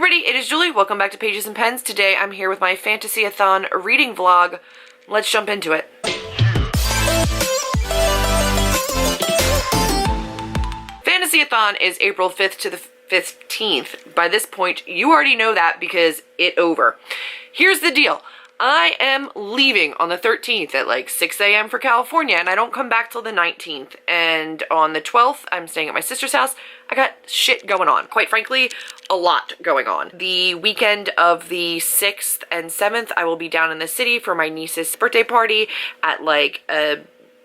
everybody, it is Julie. Welcome back to Pages and Pens. Today I'm here with my FantasyAthon reading vlog. Let's jump into it. FantasyAthon is April 5th to the 15th. By this point, you already know that because it over. Here's the deal. I am leaving on the 13th at like 6 a.m. for California, and I don't come back till the 19th. And on the 12th, I'm staying at my sister's house. I got shit going on. Quite frankly, a lot going on. The weekend of the 6th and 7th, I will be down in the city for my niece's birthday party at like a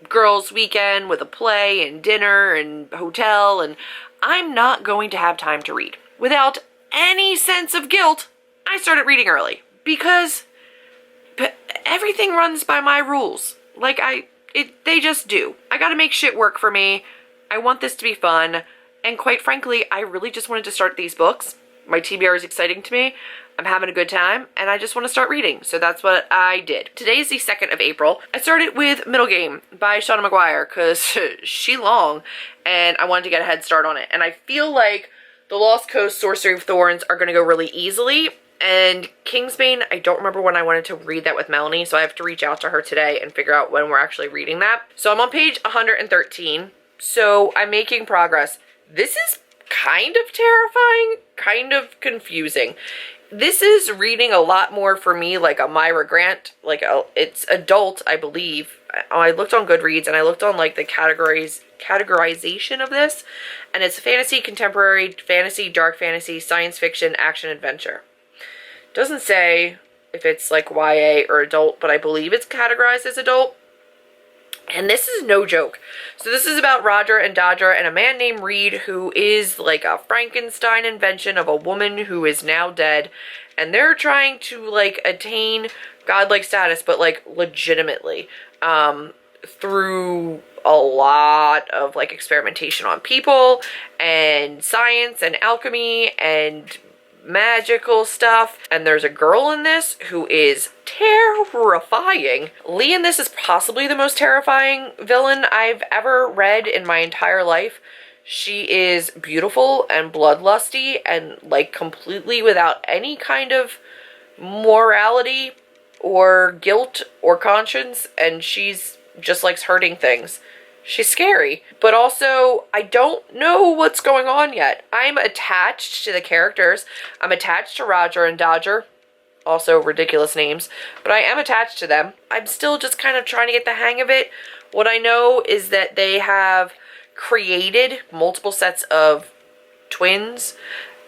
girls' weekend with a play and dinner and hotel, and I'm not going to have time to read. Without any sense of guilt, I started reading early because everything runs by my rules. Like they just do. I gotta make shit work for me. I want this to be fun. And quite frankly, I really just wanted to start these books. My TBR is exciting to me. I'm having a good time and I just want to start reading. So that's what I did. Today is the 2nd of April. I started with Middle Game by Shauna McGuire because she's long and I wanted to get a head start on it. And I feel like the Lost Coast Sorcery of Thorns are going to go really easily. And Kingsbane, I don't remember when I wanted to read that with Melanie, so I have to reach out to her today and figure out when we're actually reading that. So I'm on page 113, so I'm making progress. This is kind of terrifying, kind of confusing. This is reading a lot more for me like a Myra Grant, it's adult, I believe. I looked on Goodreads and I looked on like the categorization of this, and it's fantasy, contemporary, fantasy, dark fantasy, science fiction, action, adventure. Doesn't say if it's like YA or adult, but I believe it's categorized as adult. And this is no joke. So this is about Roger and Dodger and a man named Reed who is like a Frankenstein invention of a woman who is now dead. And they're trying to like attain godlike status, but like legitimately, through a lot of like experimentation on people and science and alchemy and magical stuff. And there's a girl in this who is terrifying. Lee in this is possibly the most terrifying villain I've ever read in my entire life. She is beautiful and bloodlusty and like completely without any kind of morality or guilt or conscience, and she's just likes hurting things. She's scary, but also I don't know what's going on yet. I'm attached to the characters. I'm attached to Roger and Dodger, also ridiculous names, but I am attached to them. I'm still just kind of trying to get the hang of it. What I know is that they have created multiple sets of twins,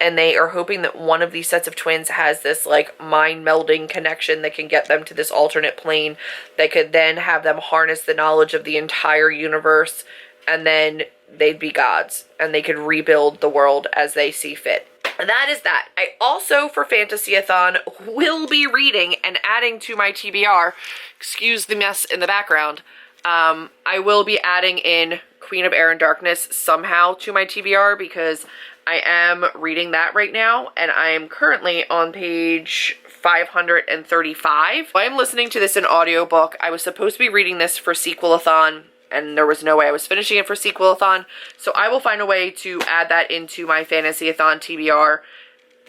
and they are hoping that one of these sets of twins has this like mind-melding connection that can get them to this alternate plane that could then have them harness the knowledge of the entire universe, and then they'd be gods and they could rebuild the world as they see fit. And that is that. I also, for FantasyAthon, will be reading and adding to my TBR, excuse the mess in the background, I will be adding in Queen of Air and Darkness somehow to my TBR because I am reading that right now, and I am currently on page 535. I am listening to this in audiobook. I was supposed to be reading this for Sequelathon, and there was no way I was finishing it for Sequelathon, so I will find a way to add that into my FantasyAthon TBR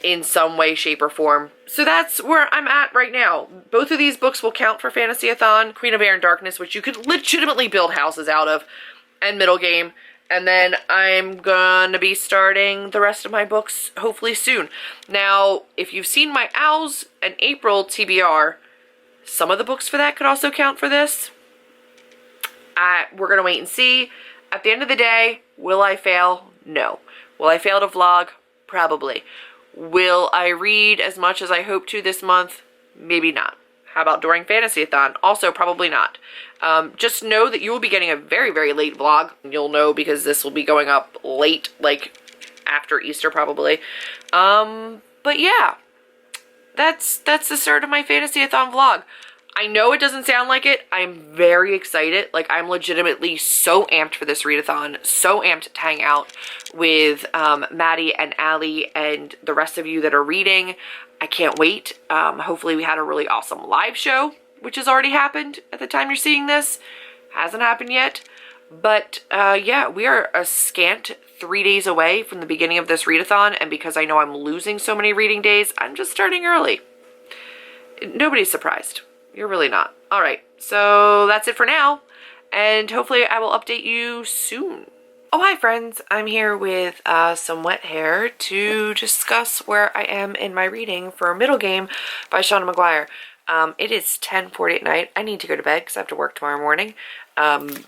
in some way, shape, or form. So that's where I'm at right now. Both of these books will count for FantasyAthon. Queen of Air and Darkness, which you could legitimately build houses out of, and Middle Game. And then I'm gonna be starting the rest of my books hopefully soon. Now, if you've seen my Owls and April TBR, some of the books for that could also count for this. We're gonna wait and see. At the end of the day, will I fail? No. Will I fail to vlog? Probably. Will I read as much as I hope to this month? Maybe not. How about during FantasyAthon? Also, probably not. Just know that you will be getting a very, very late vlog. You'll know because this will be going up late, like after Easter probably. But yeah, that's the start of my FantasyAthon vlog. I know it doesn't sound like it. I'm very excited. Like, I'm legitimately so amped for this readathon, so amped to hang out with Maddie and Allie and the rest of you that are reading. I can't wait. Hopefully we had a really awesome live show, which has already happened at the time you're seeing this. Hasn't happened yet. But yeah, we are a scant 3 days away from the beginning of this readathon, and because I know I'm losing so many reading days, I'm just starting early. Nobody's surprised. You're really not. All right, so that's it for now, and hopefully I will update you soon. Oh, hi friends. I'm here with some wet hair to discuss where I am in my reading for Middle Game by Shauna Maguire. It is 10:40 at night. I need to go to bed because I have to work tomorrow morning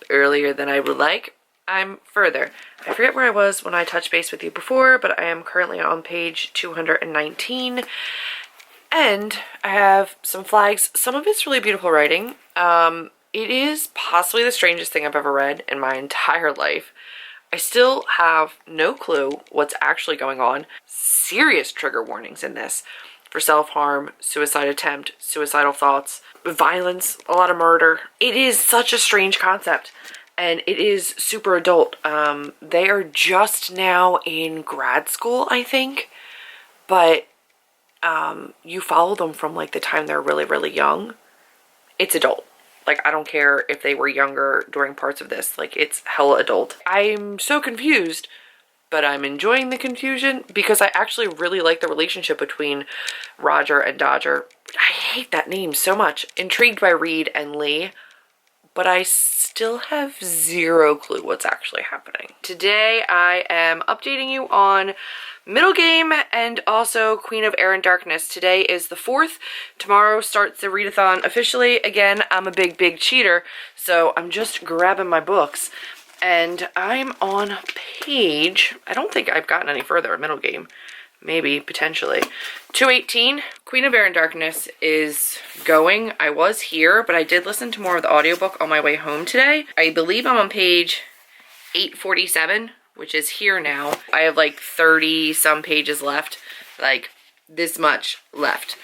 earlier than I would like. I'm further. I forget where I was when I touched base with you before, but I am currently on page 219. And I have some flags. Some of it's really beautiful writing. It is possibly the strangest thing I've ever read in my entire life. I still have no clue what's actually going on. Serious trigger warnings in this for self-harm, suicide attempt, suicidal thoughts, violence, a lot of murder. It is such a strange concept, and it is super adult. They are just now in grad school, I think, but you follow them from like the time they're really, really young. It's adult. Like, I don't care if they were younger during parts of this. Like, it's hella adult. I'm so confused, but I'm enjoying the confusion because I actually really like the relationship between Roger and Dodger. I hate that name so much. Intrigued by Reed and Lee, but I still have zero clue what's actually happening. Today, I am updating you on Middle Game and also Queen of Air and Darkness. Today is the 4th. Tomorrow starts the readathon officially. Again, I'm a big cheater, so I'm just grabbing my books. And I'm on page, I don't think I've gotten any further in Middle Game. Maybe, potentially. 218, Queen of Air and Darkness is going. I was here, but I did listen to more of the audiobook on my way home today. I believe I'm on page 847. Which is here now. I have like 30 some pages left, like this much left.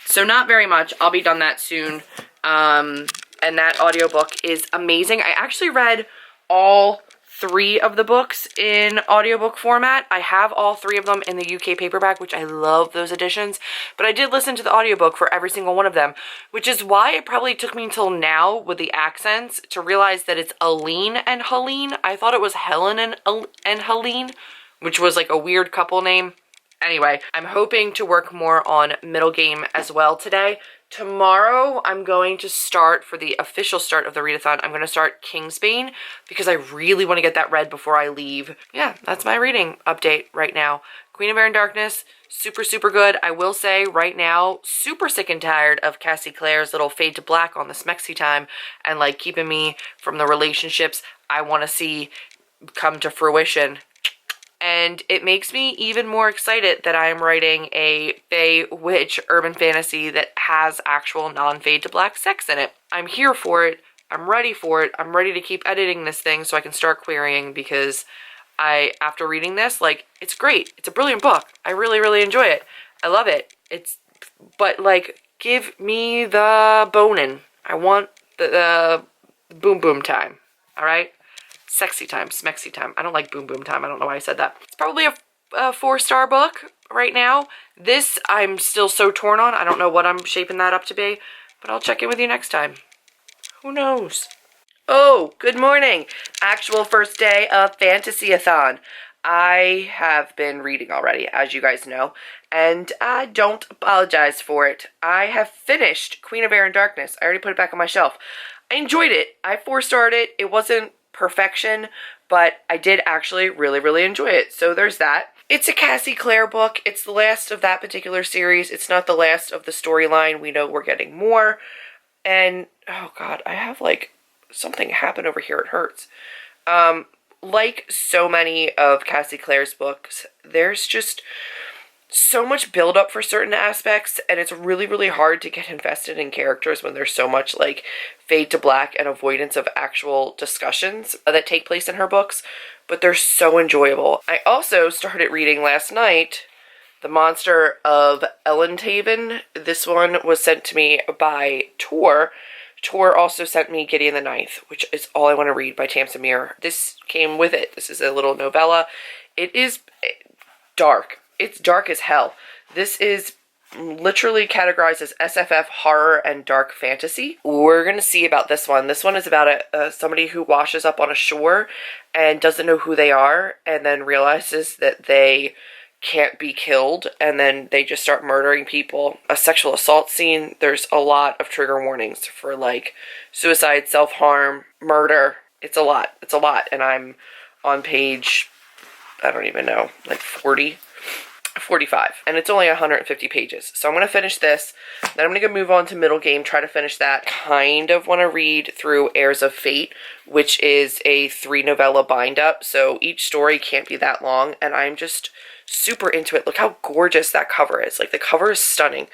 So not very much. I'll be done that soon. And that audiobook is amazing. I actually read all 3 of the books in audiobook format. I have all 3 of them in the UK paperback, which I love those editions. But I did listen to the audiobook for every single one of them, which is why it probably took me until now with the accents to realize that it's Aline and Helene. I thought it was Helen and Helene, which was like a weird couple name. Anyway, I'm hoping to work more on Middle Game as well today. Tomorrow, I'm going to start, for the official start of the readathon, I'm going to start Kingsbane because I really want to get that read before I leave. Yeah, that's my reading update right now. Queen of Air and Darkness, super good. I will say right now, super sick and tired of Cassie Clare's little fade to black on the Smexy time and like keeping me from the relationships I want to see come to fruition. And it makes me even more excited that I am writing a Fae Witch urban fantasy that has actual non-fade to black sex in it. I'm here for it. I'm ready for it. I'm ready to keep editing this thing so I can start querying because after reading this, like, it's great. It's a brilliant book. I really enjoy it. I love it. But like, give me the boning. I want the boom time. All right? Sexy time, smexy time. I don't like boom time. I don't know why I said that. It's probably a 4-star book right now. This I'm still so torn on. I don't know what I'm shaping that up to be, but I'll check in with you next time. Who knows? Oh, good morning. Actual first day of FantasyAthon. I have been reading already, as you guys know, and I don't apologize for it. I have finished Queen of Air and Darkness. I already put it back on my shelf. I enjoyed it. I 4-starred it. It wasn't perfection, but I did actually really enjoy it. So there's that. It's a Cassie Clare book. It's the last of that particular series. It's not the last of the storyline. We know we're getting more. And, oh God, I have like something happen over here. It hurts. Like so many of Cassie Clare's books, there's just so much build up for certain aspects, and it's really hard to get invested in characters when there's so much like fade to black and avoidance of actual discussions that take place in her books, but they're so enjoyable. I also started reading last night The Monster of Ellenhaven. This one was sent to me by Tor. Tor also sent me Gideon the Ninth, which is all I want to read by Tamsin Muir. This came with it. This is a little novella. It is dark. It's dark as hell. This is literally categorized as SFF, horror, and dark fantasy. We're gonna see about this one. This one is about somebody who washes up on a shore and doesn't know who they are, and then realizes that they can't be killed, and then they just start murdering people. A sexual assault scene. There's a lot of trigger warnings for like suicide, self-harm, murder. It's a lot. It's a lot. And I'm on page, I don't even know, like 45. And it's only 150 pages. So I'm going to finish this. Then I'm going to move on to middle game, try to finish that. Kind of want to read through Heirs of Fate, which is a 3-novella bind-up. So each story can't be that long. And I'm just super into it. Look how gorgeous that cover is. Like, the cover is stunning.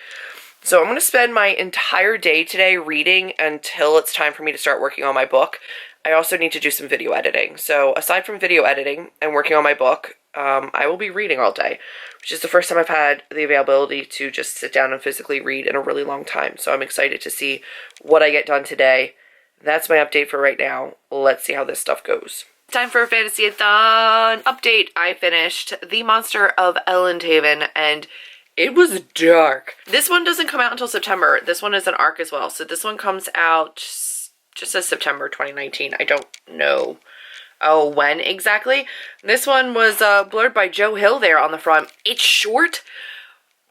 So I'm going to spend my entire day today reading until it's time for me to start working on my book. I also need to do some video editing. So aside from video editing and working on my book, I will be reading all day, which is the first time I've had the availability to just sit down and physically read in a really long time. So I'm excited to see what I get done today. That's my update for right now. Let's see how this stuff goes. Time for a FantasyAthon update. I finished The Monster of Elendhaven, and it was dark. This one doesn't come out until September. This one is an arc as well. So this one comes out just says September 2019. I don't know when exactly. This one was blurred by Joe Hill there on the front. It's short,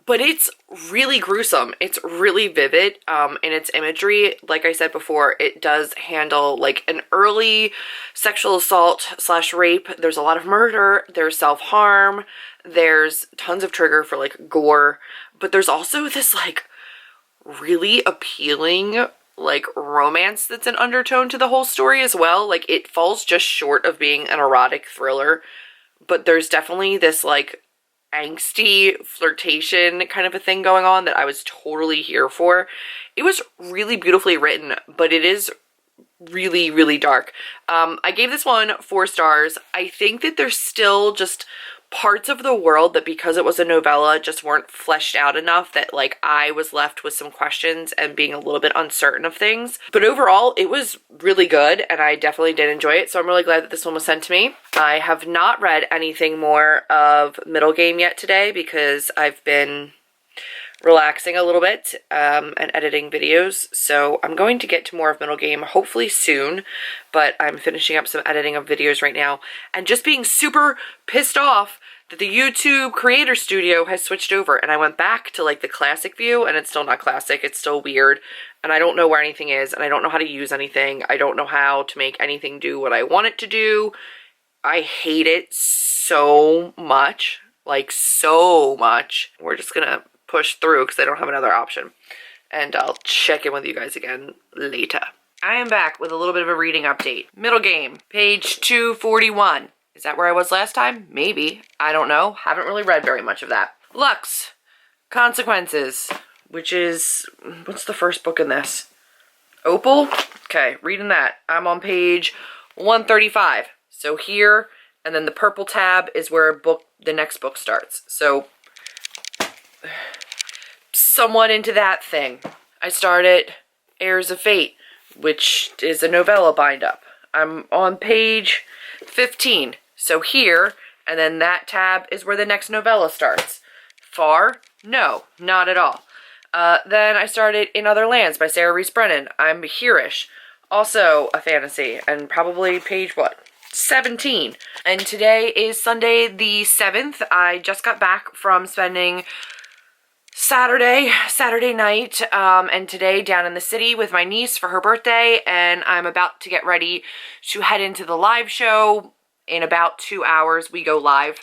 but it's really gruesome. It's really vivid in its imagery. Like I said before, it does handle like an early sexual assault / rape. There's a lot of murder. There's self-harm. There's tons of trigger for like gore. But there's also this like really appealing like romance that's an undertone to the whole story as well. Like, it falls just short of being an erotic thriller, but there's definitely this like angsty flirtation kind of a thing going on that I was totally here for. It was really beautifully written, but it is really, really dark. I gave this one 4 stars. I think that there's still just parts of the world that, because it was a novella, just weren't fleshed out enough, that like I was left with some questions and being a little bit uncertain of things. But overall, it was really good, and I definitely did enjoy it, so I'm really glad that this one was sent to me. I have not read anything more of Middle Game yet today because I've been relaxing a little bit and editing videos, so I'm going to get to more of Middle Game hopefully soon, but I'm finishing up some editing of videos right now and just being super pissed off that the YouTube creator studio has switched over, and I went back to like the classic view and it's still not classic. It's still weird, and I don't know where anything is, and I don't know how to use anything. I don't know how to make anything do what I want it to do. I hate it so much, like so much. We're just gonna push through because I don't have another option, and I'll check in with you guys again later. I am back with a little bit of a reading update. Middle Game, page 241. Is that where I was last time? Maybe. I don't know. Haven't really read very much of that. Lux, Consequences, which is, what's the first book in this? Opal? Okay, reading that. I'm on page 135. So here, and then the purple tab is where the next book starts. So somewhat into that thing. I started Heirs of Fate, which is a novella bind-up. I'm on page 15. So here, and then that tab is where the next novella starts. Far? No, not at all. Then I started In Other Lands by Sarah Reese Brennan. I'm here-ish. Also a fantasy, and probably page, what, 17. And today is Sunday the 7th. I just got back from spending Saturday night, and today down in the city with my niece for her birthday, and I'm about to get ready to head into the live show. In about 2 hours, we go live.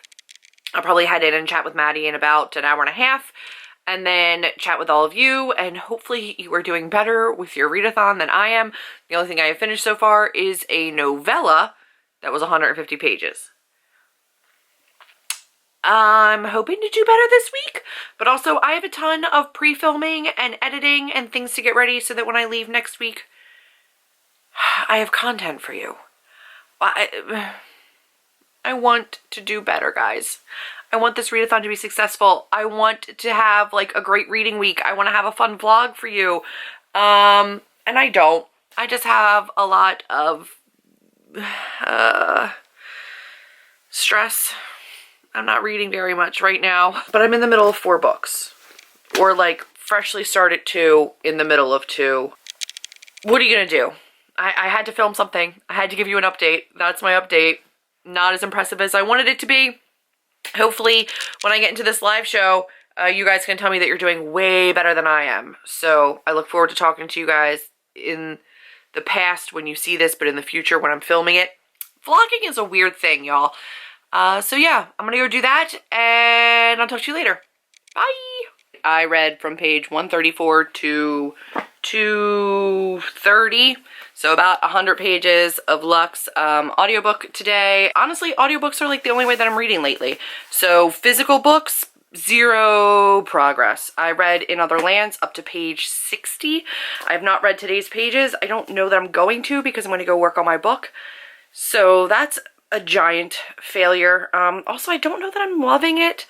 I'll probably head in and chat with Maddie in about an hour and a half, and then chat with all of you, and hopefully you are doing better with your readathon than I am. The only thing I have finished so far is a novella that was 150 pages. I'm hoping to do better this week, but also I have a ton of pre-filming and editing and things to get ready so that when I leave next week, I have content for you. I want to do better, guys. I want this readathon to be successful. I want to have like a great reading week. I want to have a fun vlog for you. And I don't. I just have a lot of stress. I'm not reading very much right now, but I'm in the middle of 4 books. or like freshly started 2 in the middle of 2. What are you gonna do? I had to film something. I had to give you an update. That's my update. Not as impressive as I wanted it to be. Hopefully, when I get into this live show, you guys can tell me that you're doing way better than I am. So I look forward to talking to you guys in the past when you see this, but in the future when I'm filming it. Vlogging is a weird thing, y'all. So yeah, I'm gonna go do that, and I'll talk to you later. Bye! I read from page 134 to 230, so about 100 pages of Lux audiobook today. Honestly, audiobooks are like the only way that I'm reading lately. So physical books, 0 progress. I read In Other Lands up to page 60. I have not read today's pages. I don't know that I'm going to because I'm going to go work on my book. So that's a giant failure. Also, I don't know that I'm loving it.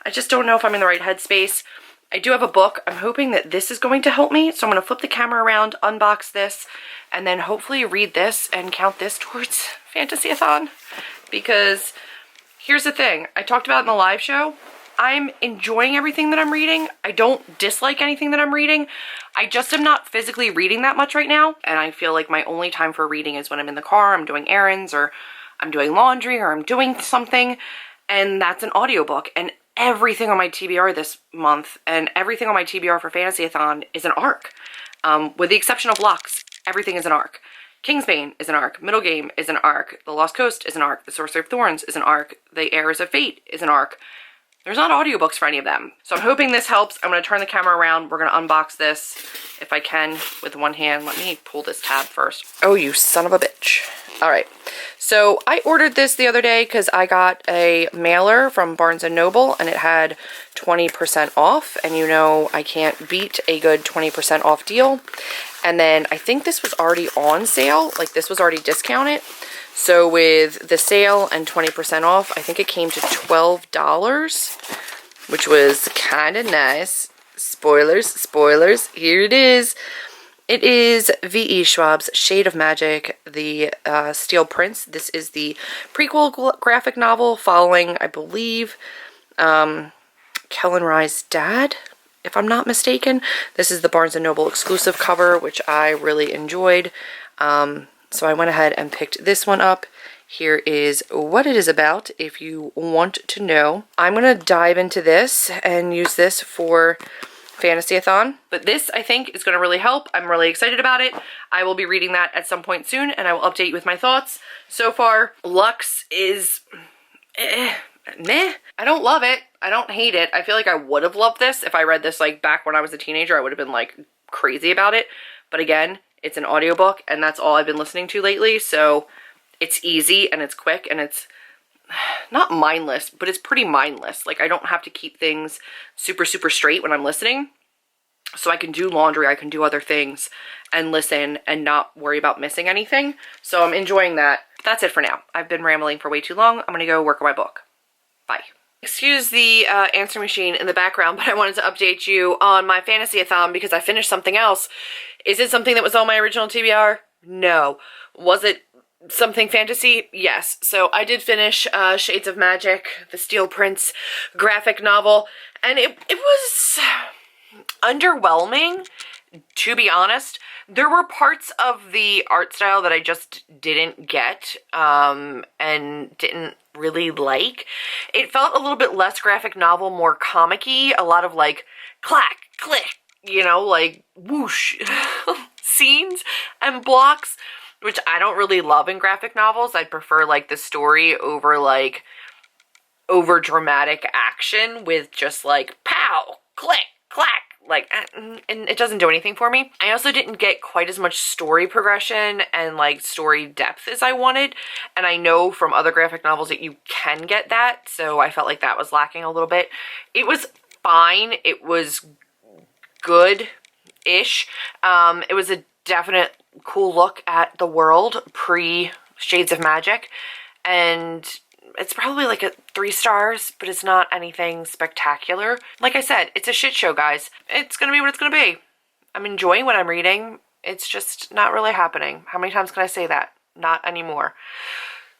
I just don't know if I'm in the right headspace. I do have a book. I'm hoping that this is going to help me. So I'm going to flip the camera around, unbox this, and then hopefully read this and count this towards FantasyAthon. Because here's the thing. I talked about in the live show. I'm enjoying everything that I'm reading. I don't dislike anything that I'm reading. I just am not physically reading that much right now. And I feel like my only time for reading is when I'm in the car, I'm doing errands, or I'm doing laundry, or I'm doing something. And that's an audiobook. And everything on my TBR this month and everything on my TBR for FantasyAthon is an arc. With the exception of Lux, everything is an arc. Kingsbane is an arc. Middle Game is an arc. The Lost Coast is an arc. The Sorcery of Thorns is an arc. The Heirs of Fate is an arc. There's not audiobooks for any of them. So I'm hoping this helps. I'm going to turn the camera around. We're going to unbox this if I can with one hand. Let me pull this tab first. Oh, you son of a bitch. All right. So I ordered this the other day because I got a mailer from Barnes & Noble and it had 20% off. And you know I can't beat a good 20% off deal. And then I think this was already on sale. Like this was already discounted. So with the sale and 20% off, I think it came to $12, which was kind of nice. Spoilers, spoilers, here it is. It is V.E. Schwab's Shade of Magic, the Steel Prince. This is the prequel graphic novel following, I believe, Kellen Rye's dad, if I'm not mistaken. This is the Barnes & Noble exclusive cover, which I really enjoyed. So I went ahead and picked this one up. Here is what it is about if you want to know. I'm going to dive into this and use this for FantasyAthon. But this, I think, is going to really help. I'm really excited about it. I will be reading that at some point soon, and I will update you with my thoughts. So far, Lux is meh. I don't love it. I don't hate it. I feel like I would have loved this if I read this like back when I was a teenager. I would have been like crazy about it. But again, it's an audiobook, and that's all I've been listening to lately, so it's easy, and it's quick, and it's not mindless, but it's pretty mindless. Like, I don't have to keep things super, super straight when I'm listening, so I can do laundry, I can do other things, and listen, and not worry about missing anything, so I'm enjoying that. That's it for now. I've been rambling for way too long. I'm gonna go work on my book. Bye. Excuse the answer machine in the background, but I wanted to update you on my FantasyAthon because I finished something else. Is it something that was on my original TBR? No. Was it something fantasy? Yes. So I did finish Shades of Magic, the Steel Prince graphic novel, and it was underwhelming, to be honest. There were parts of the art style that I just didn't get and didn't really like. It felt a little bit less graphic novel, more comic-y, a lot of like clack, click, you know, like whoosh scenes and blocks, which I don't really love in graphic novels. I prefer like the story over like over dramatic action with just like pow, click, clack. Like, and it doesn't do anything for me. I also didn't get quite as much story progression and like story depth as I wanted. And I know from other graphic novels that you can get that. So I felt like that was lacking a little bit. It was fine. It was good-ish. It was a definite cool look at the world pre Shades of Magic. And it's probably like a 3 stars, but it's not anything spectacular. Like I said, it's a shit show, guys. It's gonna be what it's gonna be. I'm enjoying what I'm reading. It's just not really happening. How many times can I say that? Not anymore.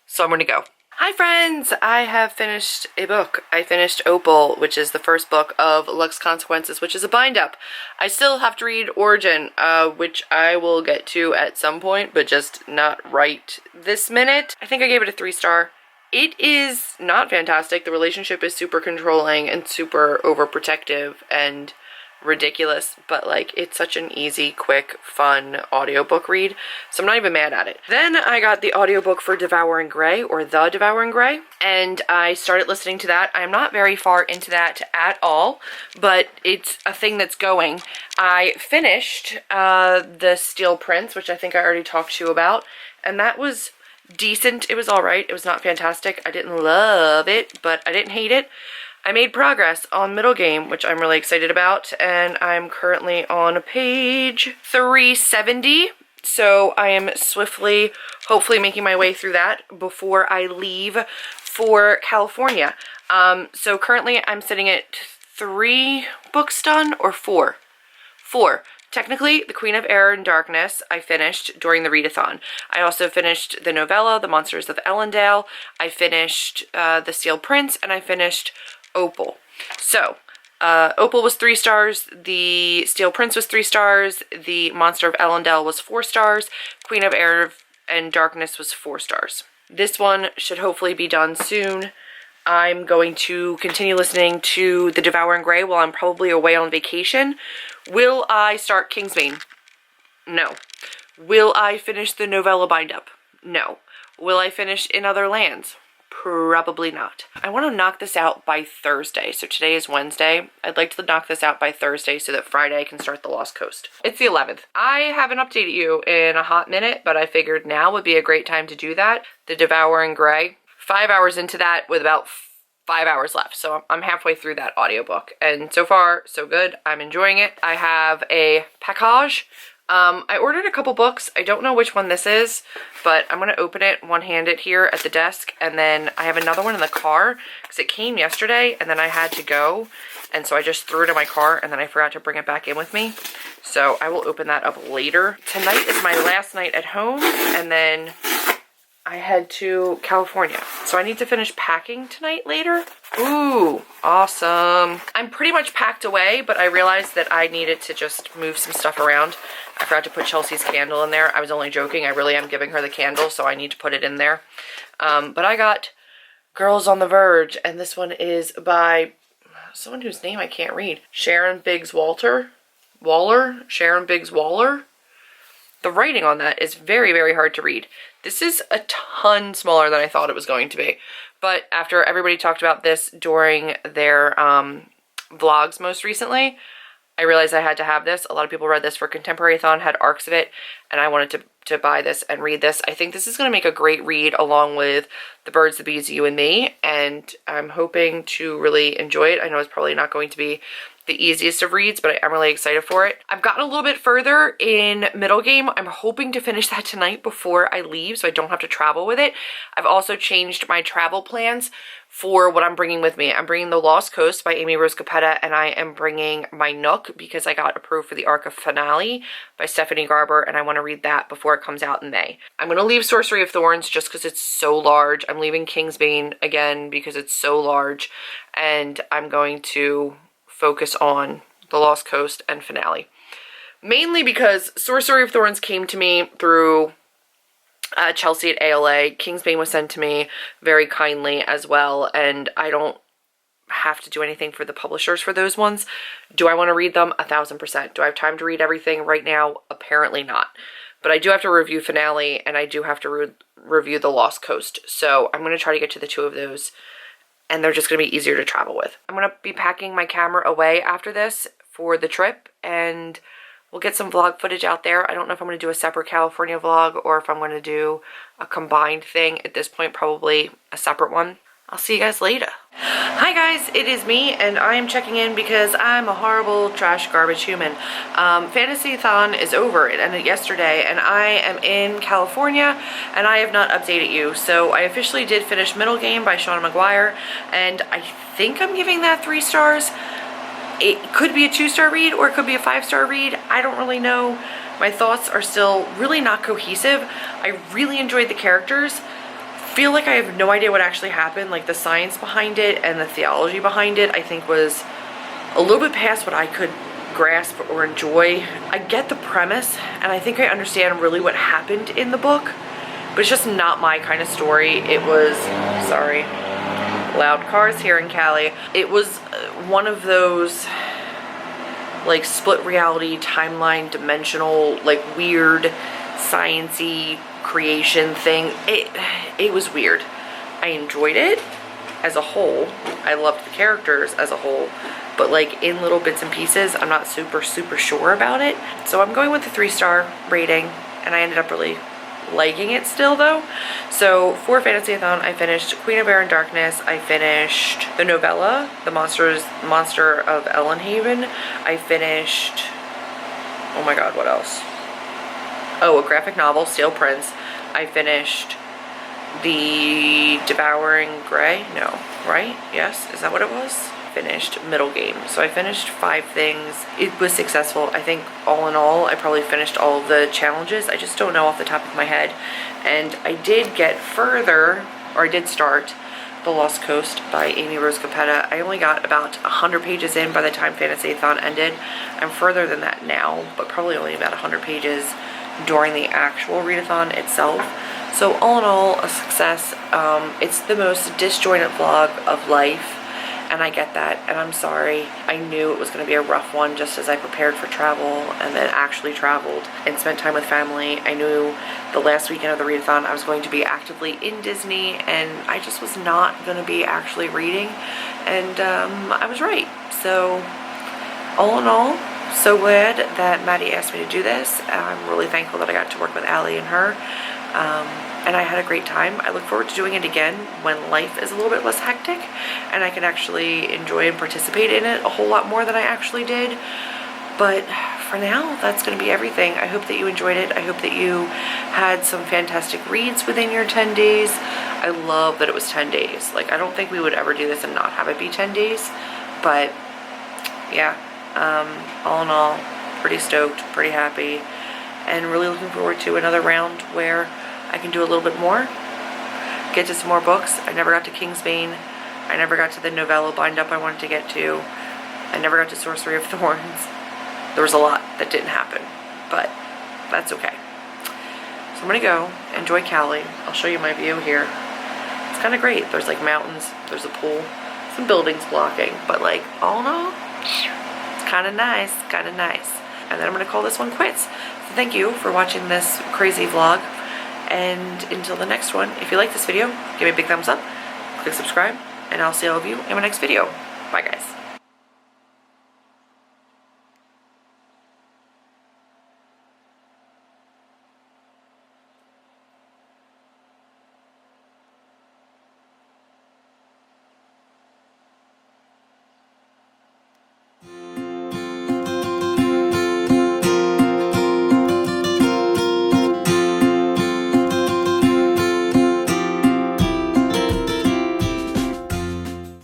So I'm gonna go. Hi friends! I have finished a book. I finished Opal, which is the first book of Lux Consequences, which is a bind-up. I still have to read Origin, which I will get to at some point, but just not right this minute. I think I gave it a 3-star. It is not fantastic. The relationship is super controlling and super overprotective and ridiculous, but like it's such an easy, quick, fun audiobook read, so I'm not even mad at it. Then I got the audiobook for Devouring Grey, or The Devouring Grey, and I started listening to that. I'm not very far into that at all, but it's a thing that's going. I finished The Steel Prince, which I think I already talked to you about, and that was decent. It was alright. It was not fantastic. I didn't love it, but I didn't hate it. I made progress on middle game, which I'm really excited about, and I'm currently on page 370, so I am swiftly, hopefully making my way through that before I leave for California. So currently I'm sitting at 3 books done, or 4? 4. Technically, The Queen of Air and Darkness I finished during the readathon. I also finished the novella, The Monsters of Ellendale. I finished The Steel Prince, and I finished Opal. So, Opal was 3 stars, The Steel Prince was 3 stars, The Monster of Ellendale was 4 stars, Queen of Air and Darkness was 4 stars. This one should hopefully be done soon. I'm going to continue listening to The Devouring Grey while I'm probably away on vacation. Will I start Kingsbane? No. Will I finish the novella bind-up? No. Will I finish In Other Lands? Probably not. I want to knock this out by Thursday. So today is Wednesday. I'd like to knock this out by Thursday so that Friday I can start The Lost Coast. It's the 11th. I haven't updated you in a hot minute, but I figured now would be a great time to do that. The Devouring Grey. 5 hours into that with about 5 hours left. So I'm halfway through that audiobook. And so far, so good. I'm enjoying it. I have a package. I ordered a couple books. I don't know which one this is, but I'm going to open it one-handed here at the desk, and then I have another one in the car because it came yesterday and then I had to go, and so I just threw it in my car and then I forgot to bring it back in with me. So I will open that up later. Tonight is my last night at home, and then I head to California. So I need to finish packing tonight later. Ooh, awesome. I'm pretty much packed away, but I realized that I needed to just move some stuff around. I forgot to put Chelsea's candle in there. I was only joking. I really am giving her the candle, so I need to put it in there. But I got Girls on the Verge, and this one is by someone whose name I can't read. Sharon Biggs Waller? Sharon Biggs Waller? The writing on that is very, very hard to read. This is a ton smaller than I thought it was going to be. But after everybody talked about this during their vlogs most recently, I realized I had to have this. A lot of people read this for FantasyAthon, had arcs of it, and I wanted to buy this and read this. I think this is going to make a great read along with The Birds, the Bees, You and Me, and I'm hoping to really enjoy it. I know it's probably not going to be the easiest of reads, but I'm really excited for it. I've gotten a little bit further in middle game. I'm hoping to finish that tonight before I leave so I don't have to travel with it. I've also changed my travel plans for what I'm bringing with me. I'm bringing The Lost Coast by Amy Rose Capetta, and I am bringing my Nook because I got approved for the arc of Finale by Stephanie Garber, and I want to read that before it comes out in May. I'm going to leave Sorcery of Thorns just because it's so large. I'm leaving Kingsbane again because it's so large, and I'm going to focus on The Lost Coast and Finale. Mainly because Sorcery of Thorns came to me through Chelsea at ALA. Kingsbane was sent to me very kindly as well, and I don't have to do anything for the publishers for those ones. Do I want to read them? 1000%. Do I have time to read everything right now? Apparently not. But I do have to review Finale, and I do have to review The Lost Coast. So I'm going to try to get to the 2 of those, and they're just going to be easier to travel with. I'm going to be packing my camera away after this for the trip, and we'll get some vlog footage out there. I don't know if I'm going to do a separate California vlog or if I'm going to do a combined thing. At this point, probably a separate one. I'll see you guys later. Hi guys, it is me, and I am checking in because I'm a horrible trash garbage human. FantasyAthon is over. It ended yesterday, and I am in California, and I have not updated you. So I officially did finish Middle Game by Shauna McGuire, and I think I'm giving that 3 stars. It could be a 2-star read or it could be a 5-star read. I don't really know. My thoughts are still really not cohesive. I really enjoyed the characters. feel like I have no idea what actually happened. Like the science behind it and the theology behind it, I think was a little bit past what I could grasp or enjoy. I get the premise and I think I understand really what happened in the book, but it's just not my kind of story. It was, sorry, loud cars here in Cali. It was one of those like split reality, timeline, dimensional, like weird, science-y creation thing. It was weird. I enjoyed it as a whole. I loved the characters as a whole, but like in little bits and pieces, I'm not super sure about it. So I'm going with the 3-star rating, and I ended up really liking it still though. So for FantasyAthon, I finished Queen of Air and Darkness. I finished the novella, The Monster of Ellenhaven. I finished, oh my god, what else? Oh, a graphic novel, Steel Prince. I finished The Devouring Grey. No, right? Yes, is that what it was? Finished Middle Game. So I finished 5 things. It was successful. I think all in all, I probably finished all of the challenges. I just don't know off the top of my head. And I did get further, or I did start The Lost Coast by Amy Rose Capetta. I only got about 100 pages in by the time FantasyAthon ended. I'm further than that now, but probably only about 100 pages during the actual readathon itself. So all in all, a success. It's the most disjointed vlog of life, and I get that, and I'm sorry. I knew it was going to be a rough one just as I prepared for travel and then actually traveled and spent time with family. I knew the last weekend of the readathon I was going to be actively in Disney, and I just was not going to be actually reading, and I was right. So all in all, so glad that Maddie asked me to do this. I'm really thankful that I got to work with Allie and her. And I had a great time. I look forward to doing it again when life is a little bit less hectic and I can actually enjoy and participate in it a whole lot more than I actually did. But for now, that's going to be everything. I hope that you enjoyed it. I hope that you had some fantastic reads within your 10 days. I love that it was 10 days. Like, I don't think we would ever do this and not have it be 10 days. But yeah, all in all, pretty stoked, pretty happy, and really looking forward to another round where I can do a little bit more, get to some more books. I never got to Kingsbane. I never got to the novella bind-up I wanted to get to. I never got to Sorcery of Thorns. There was a lot that didn't happen, but that's okay. So I'm gonna go enjoy Cali. I'll show you my view here. It's kind of great. There's like mountains, there's a pool, some buildings blocking, but like all in all, it's kind of nice, kind of nice. And then I'm gonna call this one quits. So thank you for watching this crazy vlog. And until the next one, if you like this video, give me a big thumbs up, click subscribe, and I'll see all of you in my next video. Bye guys.